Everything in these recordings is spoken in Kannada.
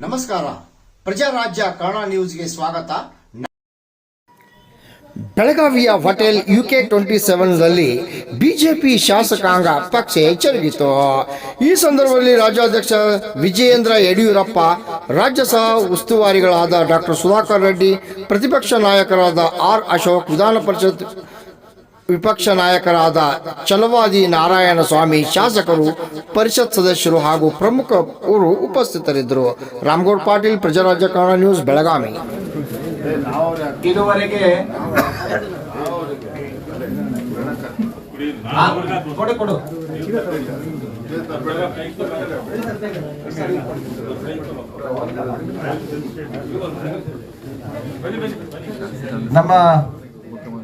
ನಮಸ್ಕಾರ, ಪ್ರಜಾರಾಜ್ಯ ಕನ್ನಡ ನ್ಯೂಸ್ಗೆ ಸ್ವಾಗತ. ಬೆಳಗಾವಿಯ ಹೋಟೆಲ್ UK27ರಲ್ಲಿ ಬಿಜೆಪಿ ಶಾಸಕಾಂಗ ಪಕ್ಷ ಎಚ್ಚರಿಗಿತು. ಈ ಸಂದರ್ಭದಲ್ಲಿ ರಾಜ್ಯಾಧ್ಯಕ್ಷ ವಿಜಯೇಂದ್ರ ಯಡಿಯೂರಪ್ಪ, ರಾಜ್ಯಸಭಾ ಉಸ್ತುವಾರಿಗಳಾದ ಡಾಕ್ಟರ್ ಸುಧಾಕರ್ ರೆಡ್ಡಿ, ಪ್ರತಿಪಕ್ಷ ನಾಯಕರಾದ ಆರ್ ಅಶೋಕ್, ವಿಧಾನ ಪರಿಷತ್ ವಿಪಕ್ಷ ನಾಯಕರಾದ ಚಲವಾದಿ ನಾರಾಯಣ ಸ್ವಾಮಿ, ಶಾಸಕರು, ಪರಿಷತ್ ಸದಸ್ಯರು ಹಾಗೂ ಪ್ರಮುಖರು ಉಪಸ್ಥಿತರಿದ್ದರು. ರಾಮಗೌಡ ಪಾಟೀಲ್, ಪ್ರಜಾರಾಜ್ಯ ಕನ್ನಡ ನ್ಯೂಸ್, ಬೆಳಗಾವಿ. ಇದುವರೆಗೆ ನಮ್ಮ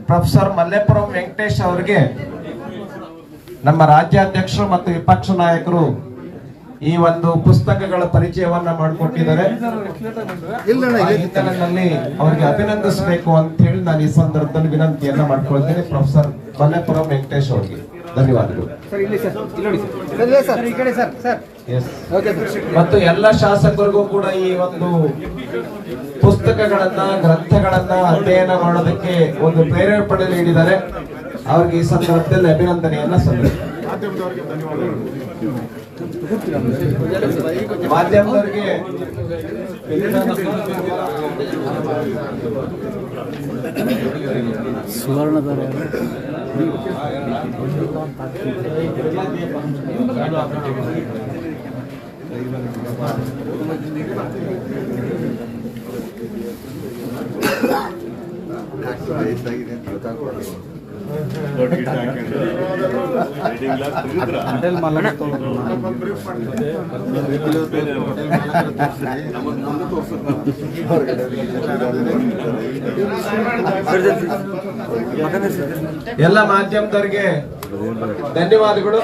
ಪ್ರೊಫೆಸರ್ ಮಲ್ಲೇಪುರಂ ವೆಂಕಟೇಶ್ ಅವರಿಗೆ ನಮ್ಮ ರಾಜ್ಯಾಧ್ಯಕ್ಷರು ಮತ್ತು ವಿಪಕ್ಷ ನಾಯಕರು ಈ ಒಂದು ಪುಸ್ತಕಗಳ ಪರಿಚಯವನ್ನ ಮಾಡಿಕೊಟ್ಟಿದ್ದಾರೆ. ಹಿನ್ನೆಲೆಯಲ್ಲಿ ಅವರಿಗೆ ಅಭಿನಂದಿಸಬೇಕು ಅಂತ ಹೇಳಿ ನಾನು ಈ ಸಂದರ್ಭದಲ್ಲಿ ವಿನಂತಿಯನ್ನ ಮಾಡ್ಕೊಳ್ತೇನೆ. ಪ್ರೊಫೆಸರ್ ಮಲ್ಲೇಪುರಂ ವೆಂಕಟೇಶ್ ಅವರಿಗೆ ಧನ್ಯವಾದಗಳು. ಮತ್ತು ಎಲ್ಲ ಶಾಸಕರಿಗೂ ಕೂಡ ಈ ಒಂದು ಪುಸ್ತಕಗಳನ್ನ, ಗ್ರಂಥಗಳನ್ನ ಅಧ್ಯಯನ ಮಾಡೋದಕ್ಕೆ ಒಂದು ಪ್ರೇರೇಪಣೆ ನೀಡಿದ್ದಾರೆ. ಅವ್ರಿಗೆ ಈ ಸಂದರ್ಭದಲ್ಲಿ ಅಭಿನಂದನೆಯನ್ನ ಸಲ್ಲಿಸುತ್ತೇನೆ. ಮಾಧ್ಯಮದವರಿಗೆ ಸುವರ್ಣದವರ ಎಲ್ಲ ಮಾಧ್ಯಮದವರಿಗೆ ಧನ್ಯವಾದಗಳು.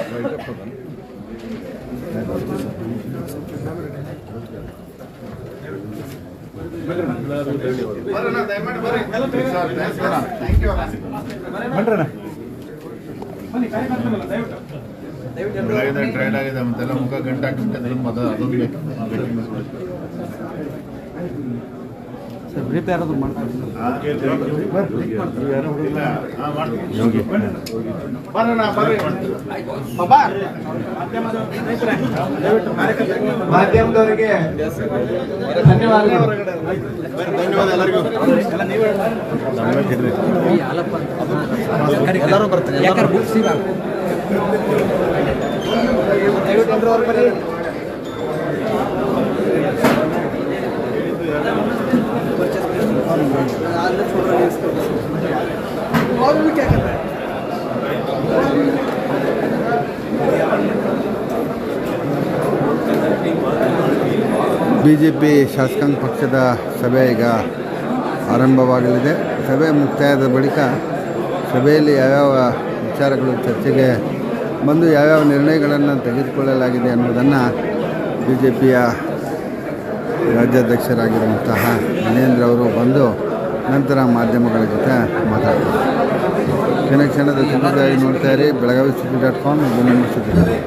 ಟ್ರೈಲ್ ಆಗಿದೆ ಮತ್ತೆಲ್ಲ ಮುಖ ಗಂಟೆ ಅದೊಂದು ಬೇಕು. ಯಾರಾದ್ರೂ ಮಾಡ್ತಾರೆ ಮಾಧ್ಯಮದವರಿಗೆ ಧನ್ಯವಾದಗಳು. ಎಲ್ಲರೂ ಬರ್ತಾರೆ. ಯಾಕಂದ್ರೆ ಬುಕ್ಸ್ ಬಿಜೆಪಿ ಶಾಸಕಾಂಗ ಪಕ್ಷದ ಸಭೆ ಈಗ ಆರಂಭವಾಗಲಿದೆ. ಸಭೆ ಮುಕ್ತಾಯದ ಬಳಿಕ ಸಭೆಯಲ್ಲಿ ಯಾವ್ಯಾವ ವಿಚಾರಗಳು ಚರ್ಚೆಗೆ ಬಂದು ಯಾವ್ಯಾವ ನಿರ್ಣಯಗಳನ್ನು ತೆಗೆದುಕೊಳ್ಳಲಾಗಿದೆ ಅನ್ನೋದನ್ನು ಬಿಜೆಪಿಯ ರಾಜ್ಯಾಧ್ಯಕ್ಷರಾಗಿರುವಂತಹ ವಿಜೇಂದ್ರ ಅವರು ಬಂದು ನಂತರ ಮಾಧ್ಯಮಗಳ ಜೊತೆ ಮಾತಾಡ್ತಾರೆ. ಕ್ಷಣದ ಸುದ್ದಿಗಾಗಿ ನೋಡ್ತಾ ಇರಿ ಬೆಳಗಾವಿ ಸುದ್ದಿ.com. ಇದು ನಮ್ಮ ಸುದ್ದಿ.